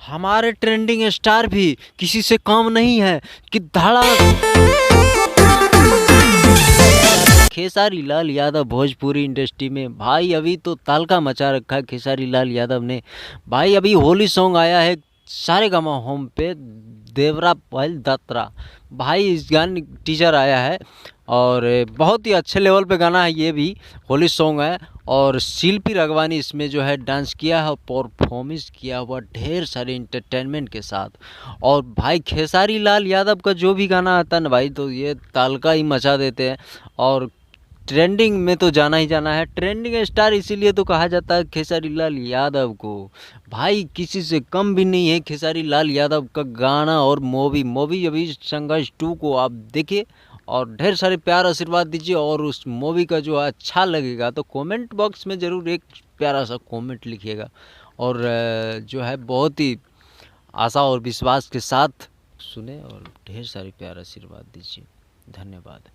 हमारे trending star भी किसी से कम नहीं है कि धड़ा। खेसारी लाल यादव भोजपुरी इंडस्ट्री में भाई अभी तो तहलका मचा रखा है। खेसारी लाल यादव ने भाई अभी होली सॉन्ग आया है सारेगामा होम पे, देवरा पहल दत्रा भाई इस गाने टीजर आया है और बहुत ही अच्छे लेवल पे गाना है। ये भी होली सॉन्ग है और शिल्पी रगवानी इसमें जो है डांस किया है, परफॉर्मेंस किया हुआ ढेर सारे इंटरटेनमेंट के साथ। और भाई खेसारी लाल यादव का जो भी गाना आता है ना भाई तो ये तालका ही मचा देते हैं और ट्रेंडिंग में तो जाना ही जाना है। ट्रेंडिंग स्टार इसीलिए तो कहा जाता है खेसारी लाल यादव को। भाई किसी से कम भी नहीं है खेसारी लाल यादव का गाना और मूवी अभी संघर्ष 2 को आप देखिए और ढेर सारे प्यार आशीर्वाद दीजिए। और उस मूवी का जो अच्छा लगेगा तो कमेंट बॉक्स में ज़रूर एक प्यारा सा कमेंट लिखिएगा। और जो है बहुत ही आशा और विश्वास के साथ सुने और ढेर सारे प्यार आशीर्वाद दीजिए। धन्यवाद।